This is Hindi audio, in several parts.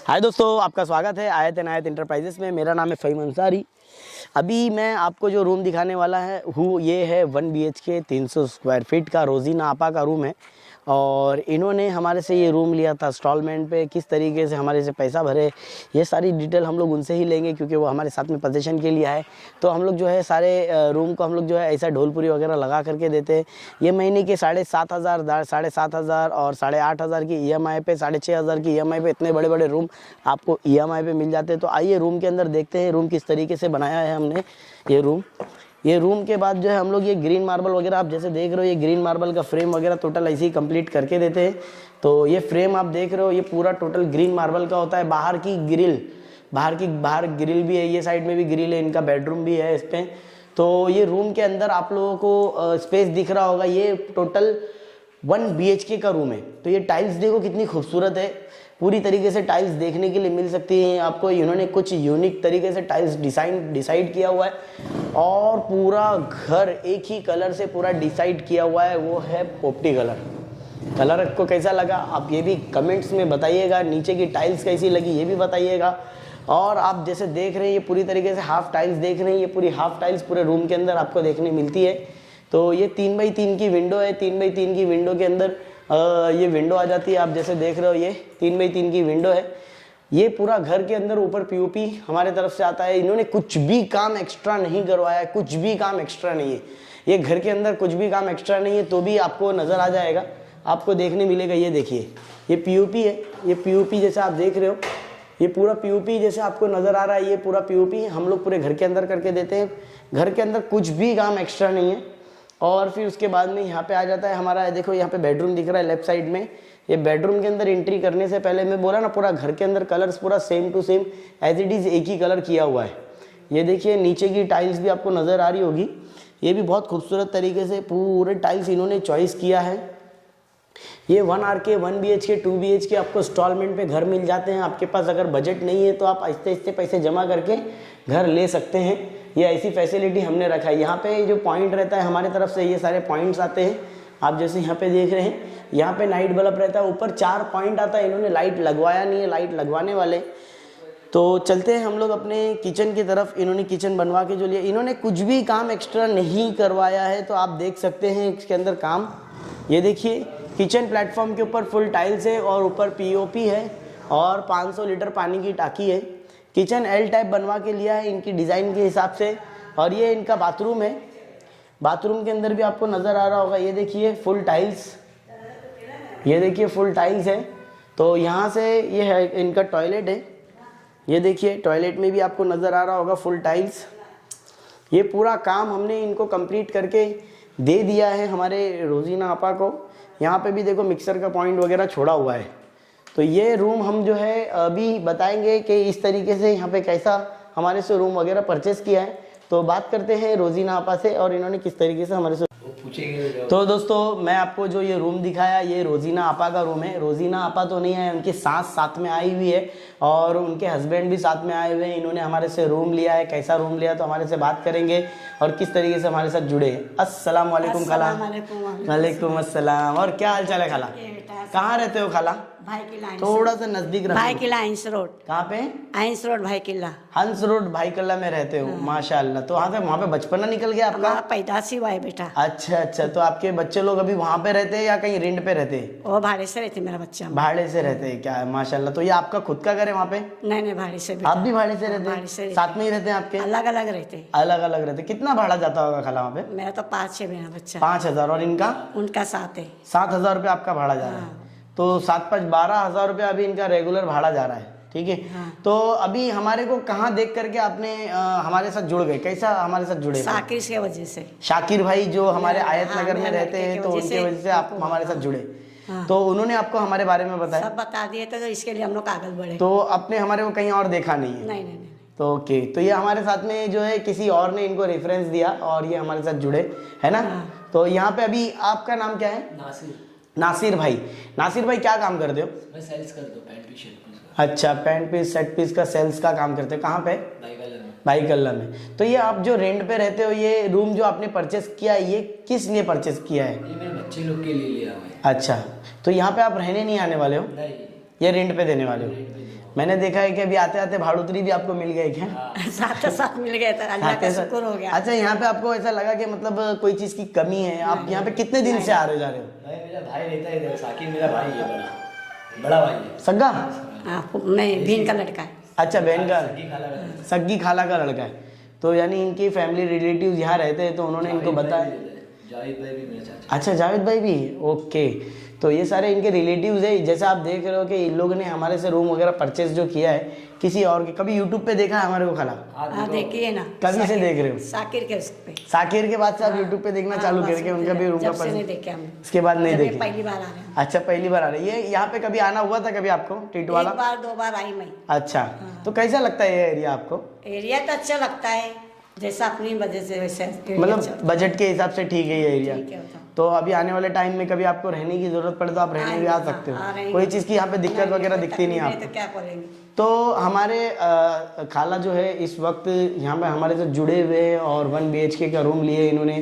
हाय दोस्तों, आपका स्वागत है आयत इनायत इंटरप्राइजेस में। मेरा नाम है फ़हीम अंसारी। अभी मैं आपको जो रूम दिखाने वाला है ये है 1 BHK 300 स्क्वायर फीट का रोजीना आपा का रूम है। और इन्होंने हमारे से ये रूम लिया था इंस्टॉलमेंट पे, किस तरीके से हमारे से पैसा भरे, ये सारी डिटेल हम लोग उनसे ही लेंगे क्योंकि वो हमारे साथ में पोजीशन के लिए है। तो हम लोग जो है सारे रूम को हम लोग जो है ऐसा ढोलपुरी वगैरह लगा करके देते हैं। ये महीने के 7,500 7,500 और 8,500 की EMI पे, 6,500 की EMI पे इतने बड़े बड़े रूम आपको EMI पे मिल जाते हैं। तो आइए रूम के अंदर देखते हैं रूम किस तरीके से बनाया है हमने ये रूम के बाद जो है हम लोग ये ग्रीन मार्बल वगैरह आप जैसे देख रहे हो, ये ग्रीन मार्बल का फ्रेम वगैरह टोटल ऐसे ही कंप्लीट करके देते हैं। तो ये फ्रेम आप देख रहे हो, ये पूरा टोटल ग्रीन मार्बल का होता है। बाहर ग्रिल भी है, ये साइड में भी ग्रिल है, इनका बेडरूम भी है इस पे। तो ये रूम के अंदर आप लोगों को स्पेस दिख रहा होगा, ये टोटल 1 BHK का रूम है। तो ये टाइल्स देखो कितनी खूबसूरत है, पूरी तरीके से टाइल्स देखने के लिए मिल सकती हैं आपको। इन्होंने कुछ यूनिक तरीके से टाइल्स डिसाइड किया हुआ है और पूरा घर एक ही कलर से पूरा डिसाइड किया हुआ है, वो है पोपटी कलर आपको कैसा लगा आप ये भी कमेंट्स में बताइएगा। नीचे की टाइल्स कैसी लगी ये भी बताइएगा। और आप जैसे देख रहे हैं ये पूरी तरीके से हाफ टाइल्स देख रहे हैं, ये पूरी हाफ टाइल्स पूरे रूम के अंदर आपको देखने मिलती है। तो ये 3x3 की विंडो है, 3x3 की विंडो के अंदर ये विंडो आ जाती है। आप जैसे देख रहे हो ये 3x3 की विंडो है। ये पूरा घर के अंदर ऊपर POP हमारे तरफ से आता है। इन्होंने कुछ भी काम एक्स्ट्रा नहीं करवाया है, कुछ भी काम एक्स्ट्रा नहीं है। ये घर के अंदर कुछ भी काम एक्स्ट्रा नहीं है, तो भी आपको नज़र आ जाएगा, आपको देखने मिलेगा। ये देखिए ये POP है, ये POP जैसे आप देख रहे हो, ये पूरा POP जैसे आपको नज़र आ रहा है, ये पूरा POP हम लोग पूरे घर के अंदर करके देते हैं। घर के अंदर कुछ भी काम एक्स्ट्रा नहीं है। और फिर उसके बाद में यहाँ पे आ जाता है हमारा, देखो यहाँ पे बेडरूम दिख रहा है लेफ्ट साइड में। ये बेडरूम के अंदर एंट्री करने से पहले मैं बोला ना, पूरा घर के अंदर कलर्स पूरा same to same as it is एक ही कलर किया हुआ है। ये देखिए नीचे की टाइल्स भी आपको नज़र आ रही होगी, ये भी बहुत खूबसूरत तरीके से पूरे टाइल्स इन्होंने चॉइस किया है। ये 1 RK 1 BHK 2 BHK आपको इंस्टॉलमेंट पे घर मिल जाते हैं। आपके पास अगर बजट नहीं है तो आप आहिस्ते आहिस्ते पैसे जमा करके घर ले सकते हैं। ये ऐसी फैसिलिटी हमने रखा है। यहाँ पे जो पॉइंट रहता है हमारे तरफ से, ये सारे पॉइंट्स आते हैं। आप जैसे यहाँ पे देख रहे हैं, यहाँ पे नाइट बल्ब रहता है, ऊपर 4 पॉइंट आता है। इन्होंने लाइट लगवाया नहीं है, लाइट लगवाने वाले। तो चलते हैं हम लोग अपने किचन की तरफ। इन्होंने किचन बनवा के जो लिया, इन्होंने कुछ भी काम एक्स्ट्रा नहीं करवाया है। तो आप देख सकते हैं इसके अंदर काम। ये देखिए किचन प्लेटफॉर्म के ऊपर फुल टाइल्स है और ऊपर POP है और 500 लीटर पानी की टाकी है। किचन L टाइप बनवा के लिया है इनकी डिज़ाइन के हिसाब से। और ये इनका बाथरूम है, बाथरूम के अंदर भी आपको नज़र आ रहा होगा, ये देखिए फुल टाइल्स, ये देखिए फुल टाइल्स है। तो यहाँ से ये है इनका टॉयलेट है, ये देखिए टॉयलेट में भी आपको नज़र आ रहा होगा फुल टाइल्स। ये पूरा काम हमने इनको कंप्लीट करके दे दिया है हमारे रोजीना आपा को। यहाँ पे भी देखो मिक्सर का पॉइंट वगैरह छोड़ा हुआ है। तो ये रूम हम जो है अभी बताएंगे कि इस तरीके से यहाँ पे कैसा हमारे से रूम वगैरह परचेस किया है। तो बात करते हैं रोजीना आपा से और इन्होंने किस तरीके से हमारे से पूछेंगे। तो दोस्तों मैं आपको जो ये रूम दिखाया, ये रोजीना आपा का रूम है। रोजीना आपा तो नहीं है, उनकी सास साथ में आई हुई है और उनके हस्बैंड भी साथ में आए हुए हैं। इन्होंने हमारे से रूम लिया है, कैसा रूम लिया तो हमारे से बात करेंगे और किस तरीके से हमारे साथ जुड़े। अस्सलाम वालेकुम खाला। वालेकुम अस्सलाम। और क्या हाल चाल है खाला? कहाँ रहते हो खाला? भाई किला, थोड़ा सा नजदीक भाई किला हंस रोड। कहाँ पे? हंस रोड भाई किला, हंस रोड भाई किला में रहते हो। माशाल्लाह। तो वहाँ पे बचपना निकल गया आपका? पैदाशी हुआ है बेटा। अच्छा। तो आपके बच्चे लोग अभी वहाँ पे रहते हैं या कहीं रेंट पे रहते हैं? वो भाड़े से रहते, मेरा बच्चा भाड़े से रहते हैं क्या? माशाल्लाह। तो ये आपका खुद का घर है वहाँ पे? नहीं भाड़े से। आप भी भाड़े से रहते हैं? साथ में ही रहते हैं आपके? अलग अलग रहते। अलग अलग रहते। कितना भाड़ा जाता होगा खाला वहाँ पे? मेरा तो 5-6 मेरा बच्चा। 5,000। और इनका? उनका 7 है। 7,000 रुपये आपका भाड़ा जा रहा है। तो 7-5 12,000 रुपये अभी इनका रेगुलर भाड़ा जा रहा है। ठीक है। तो अभी हमारे को कहाँ देख करके आपने हमारे साथ जुड़ गए? कैसा हमारे साथ जुड़े? शाकिर की वजह से। शाकिर भाई जो हमारे आयत नगर में रहते हैं, तो उनकी वजह से आप हमारे साथ जुड़े। तो उन्होंने आपको हमारे बारे में बताया? सब बता दिए थे, तो इसके लिए हम लोग आगे बढ़े। तो आपने हमारे को कहीं और देखा नहीं है? नहीं। तो ओके। तो ये हमारे साथ में जो है किसी और ने इनको रेफरेंस दिया और ये हमारे साथ जुड़े, है ना? तो यहाँ पे अभी आपका नाम क्या है? नासिर भाई। नासिर भाई क्या काम करते हो? मैं सेल्स करता हूँ, पैंट पीस शर्ट पीस का। अच्छा, पैंट पीस शर्ट पीस का सेल्स का काम करते हो। कहाँ पे? भाई कल्ला में। तो ये आप जो रेंट पे रहते हो, ये रूम जो आपने परचेस किया है, ये किस लिए परचेस किया है? ये मेरे बच्चे लोग के लिए लिया हुआ है। अच्छा, तो यहाँ पे आप रहने नहीं आने वाले हो? नहीं, ये रेंट पे देने वाले हो? मैंने देखा है कि अभी आते आते भाड़ोतरी भी आपको मिल गए क्या? साथ साथ मिल गए तो अल्लाह का आते साथ- शुक्र हो गया। अच्छा, यहाँ पे आपको ऐसा लगा कि मतलब कोई चीज की कमी है? आप यहाँ पे कितने दिन से आ रहे जा रहे हो? भाई मेरा भाई रहता है इधर, साकिब मेरा भाई है, बड़ा भाई है। सग्गा? नहीं, बहन का लड़का है। अच्छा, बहन का, सगी खाला का। सग्गी खाला का लड़का है। तो यानी इनकी फैमिली रिलेटिव यहाँ रहते हैं, तो उन्होंने इनको बताया। जावेद भाई भी मेरा चाचा। अच्छा, जावेद भाई भी? ओके। तो ये सारे इनके रिलेटिव्स है। जैसा आप देख रहे हो कि इन लोगों ने हमारे से रूम वगैरह परचेज जो किया है किसी और के, कभी यूट्यूब पे देखा है हमारे को खाला? हाँ, देखिए ना। कभी से देख रहे हो? साकिर के उस पे। साकिर के बाद से आप यूट्यूब पे देखना चालू करके उनका भी रूम का जब से नहीं परचेज? देखे हम। इसके बाद नहीं जब ये देखे? पहली बार आ रहे हैं। अच्छा, पहली बार आ रही है। यहाँ पे कभी आना हुआ था कभी आपको टिटवाला? एक बार 2 बार आई मैं। अच्छा, तो कैसा लगता है ये एरिया आपको? एरिया तो अच्छा लगता है, जैसा अपनी वजह से वैसे एरिया मतलब अच्छा। बजट के हिसाब से ठीक है ये एरिया। ठीक है, बताओ। तो अभी आने वाले टाइम में कभी आपको रहने की जरूरत पड़े तो आप रहने भी आ सकते हाँ, हो, रहेंगे। कोई चीज़ की यहाँ पे दिक्कत वगैरह दिखती नहीं है तो आपको? क्या करेंगे। तो हमारे खाला जो है इस वक्त यहाँ पे हमारे से जुड़े हुए हैं और 1 BHK का रूम लिए इन्होंने।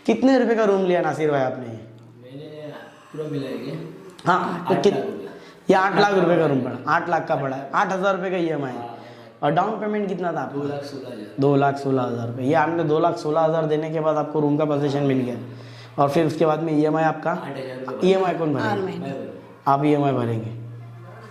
कितने रुपए का रूम लिया नासिर भाई आपने? मैंने पूरा मिला है ये। हाँ, तो 8 कित लाख रुपया। ये 8 लाख रुपए का रूम पड़ा? 8 लाख का पड़ा है। 8,000 रुपये का EMI है। और डाउन पेमेंट कितना था आपको? 2,16,000। 2,16,000 रुपये। ये आपने 2,16,000 देने के बाद आपको रूम का पोजीशन मिल गया, और फिर उसके बाद में EMI आपका? 8,000 रुपये। EMI कौन हर भरेगा? महीने मैं बोलूँ। आप EMI भरेंगे?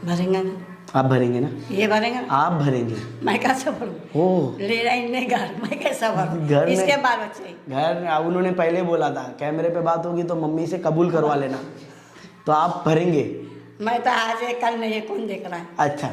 भरेंगे ना, आप भरेंगे ना? ये भरेंगे ना। आप भरेंगे? मैं कैसे भरूँ? ओह, ले रहा इनने घर, मैं कैसा भरूँ? घर में- इसके बाल बच्चे। घर में उन्होंने पहले बोला था कैमरे पे बात होगी तो मम्मी से कबूल करवा लेना, तो आप भरेंगे? मैं तो आज है, कल नहीं है, कौन देख रहा है। अच्छा,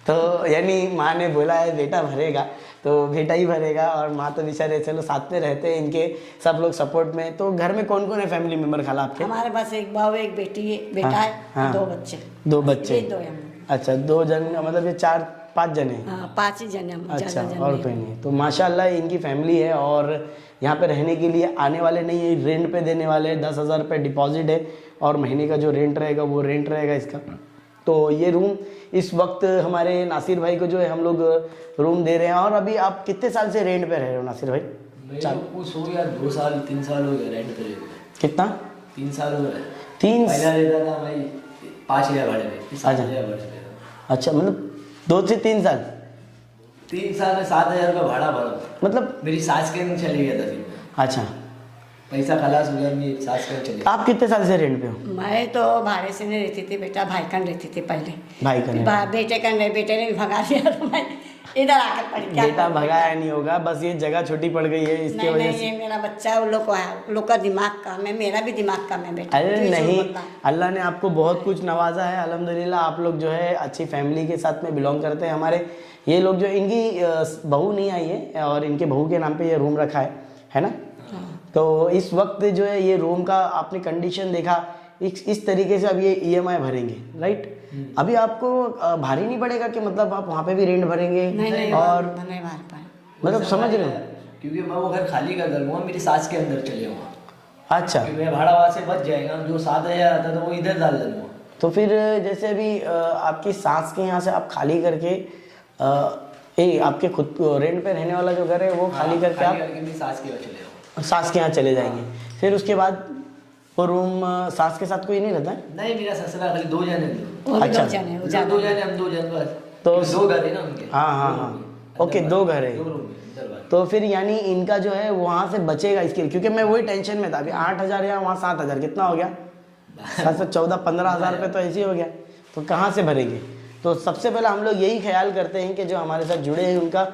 तो यानी माँ ने बोला है बेटा भरेगा तो बेटा ही भरेगा, और माँ तो बेचारे चलो साथ में रहते हैं इनके, सब लोग सपोर्ट में। तो घर में कौन कौन है फैमिली मेंबर खाला आपके? हमारे पास एक बहू, एक बेटी है, बेटा हाँ, है, हाँ। 2 बच्चे। 2 बच्चे? ये 2 है हम। अच्छा, 2 जन, मतलब ये 4-5 जने हैं? हाँ, 5 ही जन हम, अच्छा, ज़्यादा जन और नहीं। कोई नहीं। तो माशाल्लाह इनकी फैमिली है, और यहाँ पे रहने के लिए आने वाले नहीं है, रेंट पे देने वाले हैं। 10,000 रुपये डिपॉजिट है, और महीने का जो रेंट रहेगा वो रेंट रहेगा इसका। तो ये रूम इस वक्त हमारे नासिर भाई को जो है हम लोग रूम दे रहे हैं। और अभी आप कितने साल से रेंट पे रह रहे हो नासिर भाई? मेरे को सो यार 2 साल 3 साल हो गया रेंट पे रहते। कितना? 3 साल हो गए। 3? पहला रहता था भाई 5,000 भाड़े पे, फिर 7,000 भाड़े पे। अच्छा, मतलब 2 से 3 साल? 3 साल में 7,000 रुपये भाड़ा भरा। मतलब मेरी सास के अंदर चले गया था फिर मैं। अच्छा, पैसा खलास हो गया, मेरी सास के अंदर चले गया। आप कितने साल से रेंट पे हो? मैं तो भाड़े से नहीं रहती थी बेटा, भाई कन रहती थी पहले। भाई का नहीं? बेटे कन नहीं, बेटे ने भी भगा दिया तो मैं इधर आकर पड़ी। क्या बेटा करूं? भगाया नहीं होगा, बस ये जगह छोटी पड़ गई है इसकी नहीं वजह नहीं, से। ये मेरा बच्चा, उन लोग को है, उन लोग का दिमाग कम है, मेरा भी दिमाग कम है बेटा। अरे तू ही नहीं, झूठ बोल रहा है। अल्लाह ने आपको बहुत कुछ नवाजा है अल्हम्दुलिल्लाह। आप लोग जो है अच्छी फैमिली के साथ में बिलोंग करते हैं। हमारे ये लोग जो, इनकी बहू नहीं आई है और इनके बहू के नाम पे ये रूम रखा है ना? तो इस वक्त जो है ये रूम का आपने कंडीशन देखा, इस तरीके से अब ये EMI भरेंगे, राइट? अभी आपको भारी नहीं पड़ेगा कि मतलब आप वहाँ पे भी रेंट भरेंगे? नहीं नहीं, और नहीं मार पाए। मतलब समझ रहे हो? क्योंकि मैं वो घर खाली कर दूंगा, मेरी सास के अंदर चले वहाँ। अच्छा, क्योंकि मेरा भाड़ा वहाँ से बच जाएगा, जो 7,000 आता था वो इधर डाल दूंगा। तो फिर जैसे अभी आपकी सास के यहाँ से आप खाली करके आपके खुद रेंट पे रहने वाला जो घर है वो खाली करके आप मेरी सास के यहाँ चले जाओ। सास के यहाँ चले जाएंगे, फिर उसके बाद वो रूम सास के साथ कोई नहीं रहता है? नहीं, मेरा ससुरा खाली 2 जने हैं। वो भी अच्छा। 2 जन है, वो 2 ज्यादा जने, हम 2 जन बस। तो 2 घर है ना उनके। हाँ हाँ हाँ, ओके, 2 घर है। 2 रूम है, इधर बाहर। तो फिर यानी इनका जो है वहाँ से बचेगा इसके लिए, क्योंकि मैं वही टेंशन में था। अभी 8,000 या वहाँ 7,000, कितना हो गया? 14-15,000 रुपये तो ऐसे ही हो गया। तो कहाँ से भरेंगे? तो सबसे पहले हम लोग यही ख्याल करते हैं कि जो हमारे साथ जुड़े हैं उनका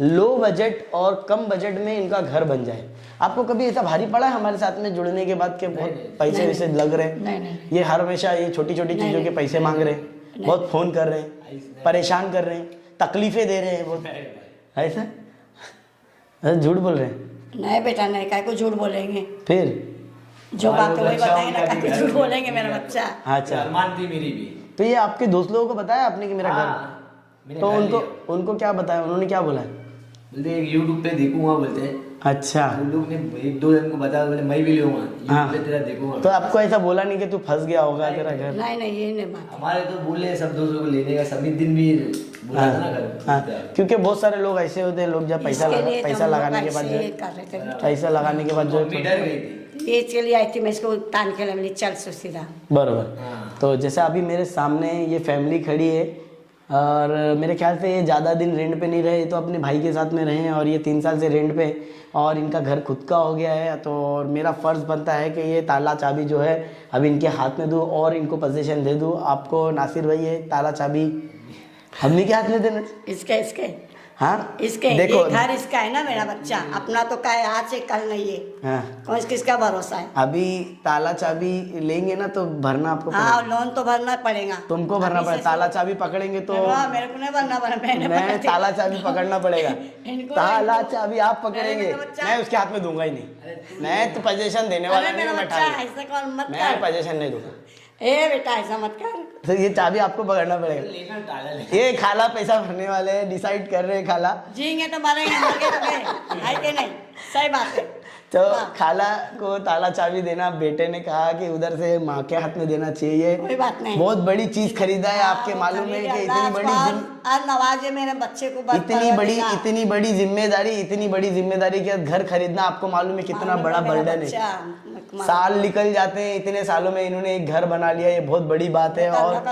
लो बजट और कम बजट में इनका घर बन जाए। आपको कभी ऐसा भारी पड़ा है हमारे साथ में जुड़ने के बाद के बहुत पैसे वैसे लग रहे हैं? नहीं नहीं, ये हर हमेशा ये छोटी छोटी चीज़ों के पैसे मांग रहे हैं, बहुत फ़ोन कर रहे हैं, परेशान कर रहे हैं, तकलीफ़ें दे रहे हैं बहुत, ऐसा? अरे झूठ बोल रहे हैं? नहीं बेटा नहीं, काय को झूठ बोलेंगे, फिर जो बात है वही बच्चा बताएंगे ना, हो गया काय को कि झूठ घर बोलेंगे में मेरा बच्चा। अच्छा, अरमान थी मेरी भी। तो ये आपके दोस्त लोगों को बताया आपने कि मेरा घर? हाँ, मैंने तो घर उनको लिया। उनको क्या बताया, उन्होंने क्या बोला? बोलते हैं यूट्यूब पे देखूंगा, बोलते हैं। अच्छा, उन लोग ने 1-2 जन को बताया, बोले मैं भी लूंगा हाँ। यूट्यूब पे तेरा देखूंगा। तो आपको ऐसा बोला नहीं कि तू फंस गया होगा तेरा घर? नहीं नहीं, ये नहीं बात। हमारे तो बोले सब दोस्तों को लेने का, सभी दिन भी बोला था ना घर। हाँ, क्योंकि बहुत सारे लोग ऐसे होते हैं, लोग जब पैसा इसके लिए तो पैसा हम लोग लगाने के बाद जो ऐसे है, कर रहे थे बेटा। पैसा लगाने के बाद जो मम्मी है, डर गई थी। ये इसके लिए आई थी, मैं इसको तान के बोली चल सुशीला। बरोबर। हाँ। तो जैसे अभी मेरे सामने ये फैमिली खड़ी है, और मेरे ख्याल से ये ज़्यादा दिन रेंट पे नहीं रहे, तो अपने भाई के साथ में रहे हैं और ये 3 साल से रेंट पे, और इनका घर खुद का हो गया है। तो और मेरा फ़र्ज़ बनता है कि ये ताला चाबी जो है अभी इनके हाथ में दूँ और इनको पोजीशन दे दूँ। आपको नासिर भाई ये ताला चाबी हमने के हाथ में देना। इसके हाँ इसके देखो, ये घर इसका है ना, मेरा बच्चा अपना तो का है, आज से कल नहीं है। हाँ कौन किसका भरोसा है। अभी ताला चाबी लेंगे ना तो भरना आपको हाँ, पड़ेगा। लोन तो भरना पड़ेगा, तुमको भरना अभी पड़ेगा। से ताला चाबी पकड़ेंगे तो मेरे को नहीं भरना पड़ा, मैंने मैं पकड़ दी। ताला चाबी पकड़ना पड़ेगा। इनको ताला इनको- चाबी आप पकड़ेंगे, मेरा बच्चा- मैं उसके हाथ में दूंगा ही नहीं। मैं तो पोजीशन देने वाला अरे नहीं मेरा हूं, मैं बच्चा ठान ऐसा कौन मत मैं कर। पोजीशन नहीं दूंगा। ए बेटा ऐसा मत कर। तो ये चाबी आपको पकड़ना पड़ेगा। लेना ताला ले। ये खाला पैसा भरने वाले हैं, डिसाइड कर रहे हैं खाला। जिएंगे तो मरेंगे, मर गए तो गए, है कि नहीं, सही बात है। तो हाँ। खाला को ताला चाबी देना, बेटे ने कहा कि उधर से माँ के हाथ में देना चाहिए। कोई बात नहीं। बहुत बड़ी चीज खरीदा है, आपके मालूम है कि इतनी बड़ी आज नवाजे मेरे बच्चे को इतनी बड़ी जिम्मेदारी के घर खरीदना, आपको मालूम है कितना बड़ा बर्डन है। साल निकल जाते हैं, इतने सालों में इन्होंने एक घर बना लिया, ये बहुत बड़ी बात है। और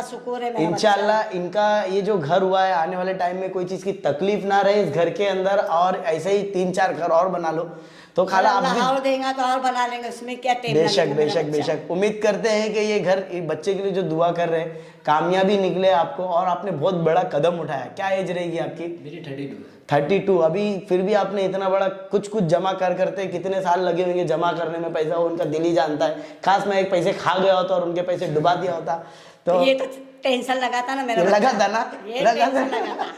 इंशाल्लाह इनका ये जो घर हुआ है, आने वाले टाइम में कोई चीज की तकलीफ ना रहे इस घर के अंदर, और ऐसे ही 3-4 घर और बना लो तो खाला आप भी और देगा तो और बना लेंगे, उसमें क्या टेप लगेगा मेरा बच्चा। बेशक उम्मीद करते हैं कि ये घर बच्चे के लिए जो दुआ कर रहे हैं कामयाबी निकले आपको। और आपने बहुत बड़ा कदम उठाया। क्या एज रहेगी आपकी? मेरी 32। 32। अभी फिर भी आपने इतना बड़ा कुछ जमा करते कितने साल लगे होंगे जमा करने में पैसा, वो उनका दिल ही जानता है। खास मैं एक पैसे खा गया होता और उनके पैसे डुबा दिया होता तो ये तो टेंशन लगा था ना मेरा लगा बच्चा। था ना, ये लगा टेंशन था। लगा था।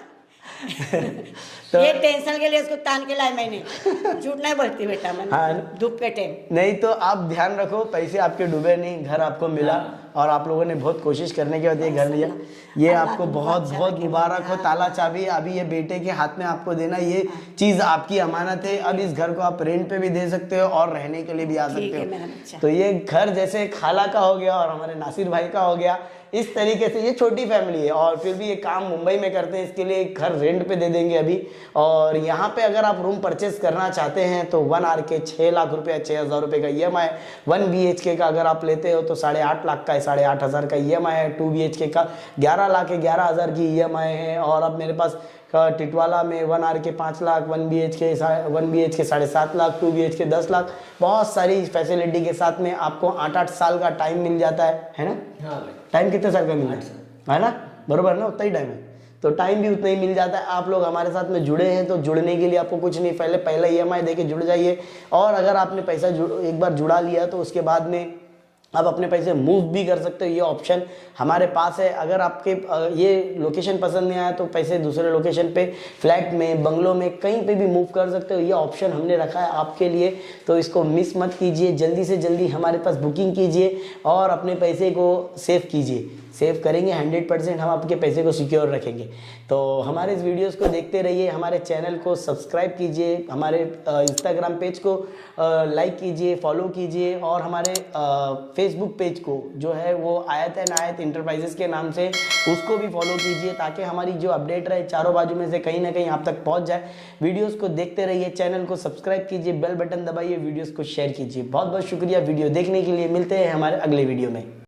तो ये टेंशन के लिए उसको तान के लाई मैंने, झूठ नहीं बोलती बेटा मैं, हाँ। धूप के टाइम। नहीं तो आप ध्यान रखो, पैसे आपके डूबे नहीं, घर आपको मिला और आप लोगों ने बहुत कोशिश करने के बाद ये घर लिया। ये आपको बहुत बहुत मुबारक हो। ताला चाबी अभी ये बेटे के हाथ में आपको देना, ये चीज़ आपकी अमानत है। अब इस घर को आप रेंट पे भी दे सकते हो और रहने के लिए भी आ सकते हो। तो ये घर जैसे खाला का हो गया और हमारे नासिर भाई का हो गया, इस तरीके से ये छोटी फैमिली है और फिर भी ये काम मुंबई में करते हैं, इसके लिए एक घर रेंट पे दे देंगे अभी। और यहाँ पे अगर आप रूम परचेस करना चाहते हैं तो 1 आर के 6 लाख रुपया, 6,000 रुपये का EMI। 1 BHK का अगर आप लेते हो तो 8.5 लाख का है, 8,500 का EMI है। 2 BHK का 11 लाख 11,000 की EMI है। और अब मेरे पास टिटवाला में 1 आर के 5 लाख, 1 BHK 7.5 लाख, 2 BHK 10 लाख, बहुत सारी फैसिलिटी के साथ में आपको 8-8 साल का टाइम मिल जाता है ना? हाँ भाई। टाइम कितने साल का मिलता है ना? बरोबर ना, उतना ही टाइम है। तो टाइम भी उतना ही मिल जाता है। आप लोग हमारे साथ में जुड़े हैं तो जुड़ने के लिए आपको कुछ नहीं, पहले EMI दे के जुड़ जाइए। और अगर आपने पैसा एक बार जुड़ा लिया तो उसके बाद में आप अपने पैसे मूव भी कर सकते हो, ये ऑप्शन हमारे पास है। अगर आपके ये लोकेशन पसंद नहीं आया तो पैसे दूसरे लोकेशन पे, फ्लैट में, बंगलों में, कहीं पे भी मूव कर सकते हो। ये ऑप्शन हमने रखा है आपके लिए, तो इसको मिस मत कीजिए। जल्दी से जल्दी हमारे पास बुकिंग कीजिए और अपने पैसे को सेव कीजिए। सेव करेंगे 100%, हम आपके पैसे को सिक्योर रखेंगे। तो हमारे इस वीडियोस को देखते रहिए, हमारे चैनल को सब्सक्राइब कीजिए, हमारे इंस्टाग्राम पेज को लाइक कीजिए, फॉलो कीजिए, और हमारे फेसबुक पेज को जो है वो आयत है नायत इंटरप्राइजेस के नाम से, उसको भी फॉलो कीजिए ताकि हमारी जो अपडेट रहे चारों बाजू में से कहीं ना कहीं आप तक पहुंच जाए। वीडियोस को देखते रहिए, चैनल को सब्सक्राइब कीजिए, बेल बटन दबाइए, वीडियोस को शेयर कीजिए। बहुत बहुत शुक्रिया वीडियो देखने के लिए। मिलते हैं हमारे अगले वीडियो में।